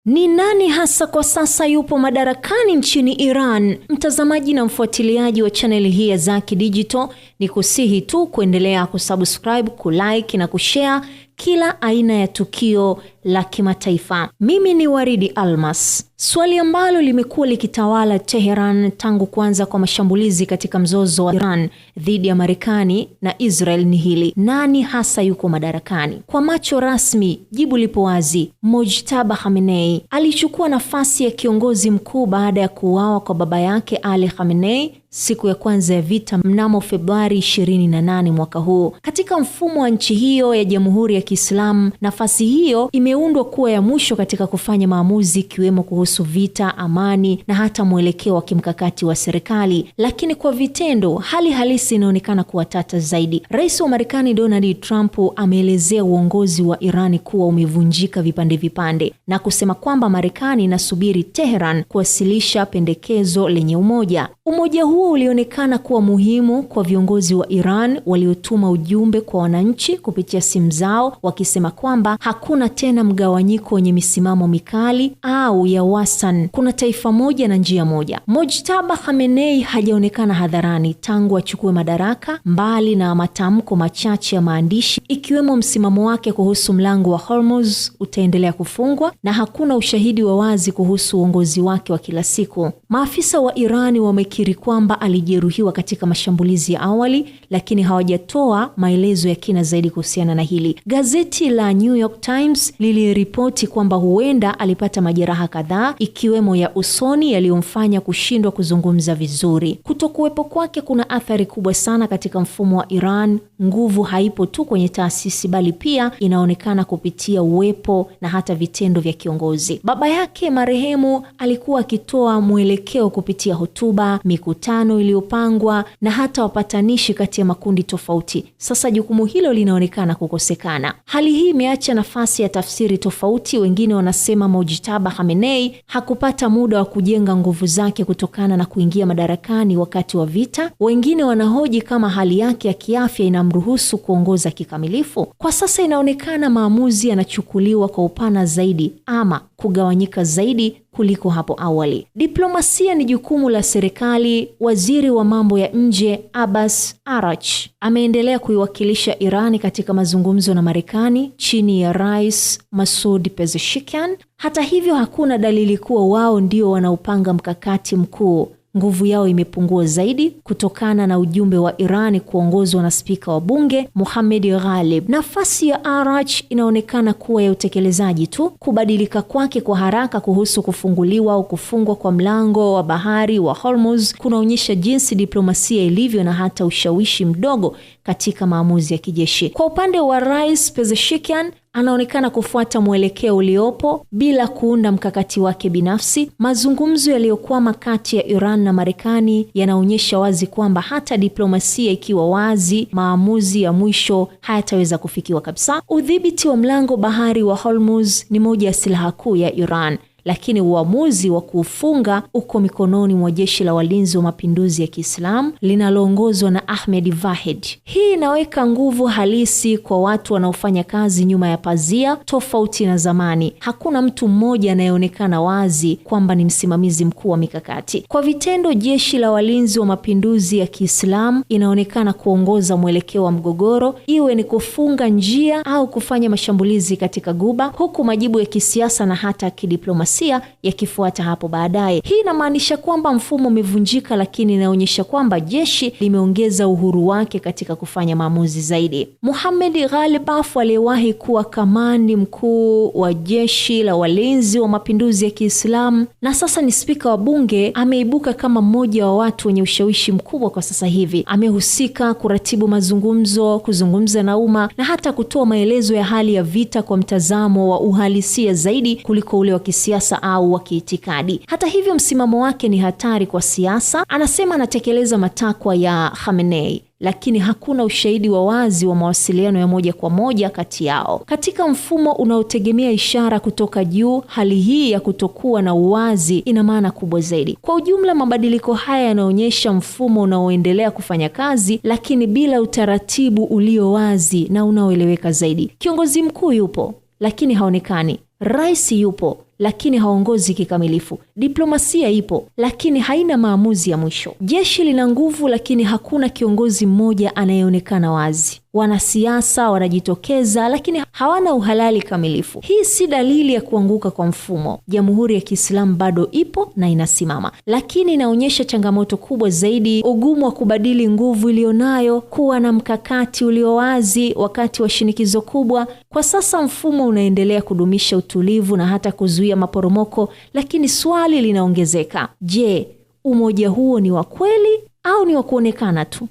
Ni nani hasa kwa sasa yupo madarakani nchini Iran? Mtazamaji na mfuatiliaji wa channel hii ya Zaki Digital, ni kusihi tu kuendelea kusubscribe, kulike na kushare kila aina ya tukio la kimataifa. Mimi ni Waridi Almas. Swali ambalo limekuwa likitawala Tehran tangu kuanza kwa mashambulizi katika mzozo wa Iran dhidi ya Marekani na Israel ni hili: nani hasa yuko madarakani? Kwa macho rasmi, jibu lipo wazi. Mojtaba Khamenei alichukua nafasi ya kiongozi mkuu baada ya kuuawa kwa baba yake Ali Khamenei siku ya kwanza ya vita mnamo Februari 28 mwaka huu. Katika mfumo wa nchi hiyo ya Jamhuri ya Kiislamu, nafasi hiyo imeundwa kuwa ya mwisho katika kufanya maamuzi, ikiwemo kuhusu vita, amani na hata mwelekeo wa kimkakati wa serikali. Lakini kwa vitendo, hali halisi inaonekana kuwa tata zaidi. Rais wa Marekani Donald Trump ameelezea uongozi wa Irani kuwa umevunjika vipande vipande na kusema kwamba Marekani inasubiri Tehran kuwasilisha pendekezo lenye umoja. Umoja huo ulionekana kuwa muhimu kwa viongozi wa Iran waliotuma ujumbe kwa wananchi kupitia simu zao wakisema kwamba hakuna tena mgawanyiko wenye misimamo mikali au ya wastani. Kuna taifa moja na njia moja. Mojtaba Khamenei hajaonekana hadharani tangu achukue madaraka, mbali na matamko machache ya maandishi, ikiwemo msimamo wake kuhusu mlango wa Hormuz utaendelea kufungwa, na hakuna ushahidi wa wazi kuhusu uongozi wake wa kila siku. Maafisa wa Irani wamekiri kwamba alijeruhiwa katika mashambulizi ya awali, lakini hawajatoa maelezo ya kina zaidi kuhusiana na hili. Gazeti la New York Times liliripoti kwamba huenda alipata majeraha kadhaa, ikiwemo ya usoni yaliyomfanya kushindwa kuzungumza vizuri. Kutokuwepo kwake kuna athari kubwa sana katika mfumo wa Iran. Nguvu haipo tu kwenye taasisi, bali pia inaonekana kupitia uwepo na hata vitendo vya kiongozi. Baba yake marehemu alikuwa akitoa mwelekeo kupitia hotuba, mikutano iliyopangwa na hata wapatanishi kati ya makundi tofauti. Sasa jukumu hilo linaonekana kukosekana. Hali hii imeacha nafasi ya tafsiri tofauti. Wengine wanasema Mojtaba Khamenei hakupata muda wa kujenga nguvu zake kutokana na kuingia madarakani wakati wa vita. Wengine wanahoji kama hali yake ya kiafya inamruhusu kuongoza kikamilifu. Kwa sasa inaonekana maamuzi yanachukuliwa kwa upana zaidi ama kugawanyika zaidi kuliko hapo awali. Diplomasia ni jukumu la serikali. Waziri wa mambo ya nje Abbas Araghchi ameendelea kuiwakilisha Irani katika mazungumzo na Marekani chini ya Rais Masoud Pezeshkian. Hata hivyo, hakuna dalili kuwa wao ndio wanaupanga mkakati mkuu. Nguvu yao imepungua zaidi kutokana na ujumbe wa Irani kuongozwa na spika wa bunge Mohammad Ghalib. Nafasi ya Araghchi inaonekana kuwa ya utekelezaji tu. Kubadilika kwake kwa haraka kuhusu kufunguliwa au kufungwa kwa mlango wa bahari wa Hormuz kunaonyesha jinsi diplomasia ilivyo na hata ushawishi mdogo katika maamuzi ya kijeshi. Kwa upande wa Rais Pezeshkian, anaonekana kufuata mwelekeo uliopo bila kuunda mkakati wake binafsi. Mazungumzo yaliyokwama kati ya Iran na Marekani yanaonyesha wazi kwamba hata diplomasia ikiwa wazi, maamuzi ya mwisho hayataweza kufikiwa kabisa. Udhibiti wa mlango bahari wa Hormuz ni moja ya silaha kuu ya Iran, lakini uamuzi wa kuufunga uko mikononi mwa jeshi la walinzi wa mapinduzi ya Kiislamu linaloongozwa na Ahmed Vahid. Hii inaweka nguvu halisi kwa watu wanaofanya kazi nyuma ya pazia. Tofauti na zamani, hakuna mtu mmoja anayeonekana wazi kwamba ni msimamizi mkuu wa mikakati. Kwa vitendo, jeshi la walinzi wa mapinduzi ya Kiislamu inaonekana kuongoza mwelekeo wa mgogoro, iwe ni kufunga njia au kufanya mashambulizi katika Guba, huku majibu ya kisiasa na hata kidiplomasia yakifuata hapo baadaye. Hii inamaanisha kwamba mfumo umevunjika, lakini inaonyesha kwamba jeshi limeongeza uhuru wake katika kufanya maamuzi zaidi. Mohammad Ghalib, aliyewahi kuwa kamandi mkuu wa jeshi la walinzi wa mapinduzi ya Kiislamu na sasa ni spika wa bunge, ameibuka kama mmoja wa watu wenye ushawishi mkubwa kwa sasa hivi. Amehusika kuratibu mazungumzo, kuzungumza na umma na hata kutoa maelezo ya hali ya vita kwa mtazamo wa uhalisia zaidi kuliko ule wa kisiasa au wa kiitikadi. Hata hivyo, msimamo wake ni hatari kwa siasa. Anasema anatekeleza matakwa ya Khamenei, lakini hakuna ushahidi wa wazi wa mawasiliano ya moja kwa moja kati yao. Katika mfumo unaotegemea ishara kutoka juu, hali hii ya kutokuwa na uwazi ina maana kubwa zaidi. Kwa ujumla, mabadiliko haya yanaonyesha mfumo unaoendelea kufanya kazi, lakini bila utaratibu ulio wazi na unaoeleweka zaidi. Kiongozi mkuu yupo, lakini haonekani. Rais yupo, lakini haongozi kikamilifu. Diplomasia ipo, lakini haina maamuzi ya mwisho. Jeshi lina nguvu, lakini hakuna kiongozi mmoja anayeonekana wazi. Wanasiasa wanajitokeza, lakini hawana uhalali kamilifu. Hii si dalili ya kuanguka kwa mfumo. Jamhuri ya Kiislamu bado ipo na inasimama, lakini inaonyesha changamoto kubwa zaidi: ugumu wa kubadili nguvu iliyonayo, kuwa na mkakati ulio wazi wakati wa shinikizo kubwa. Kwa sasa mfumo unaendelea kudumisha utulivu na hata kuzuia maporomoko, lakini swali linaongezeka: je, umoja huo ni wa kweli au ni wa kuonekana tu?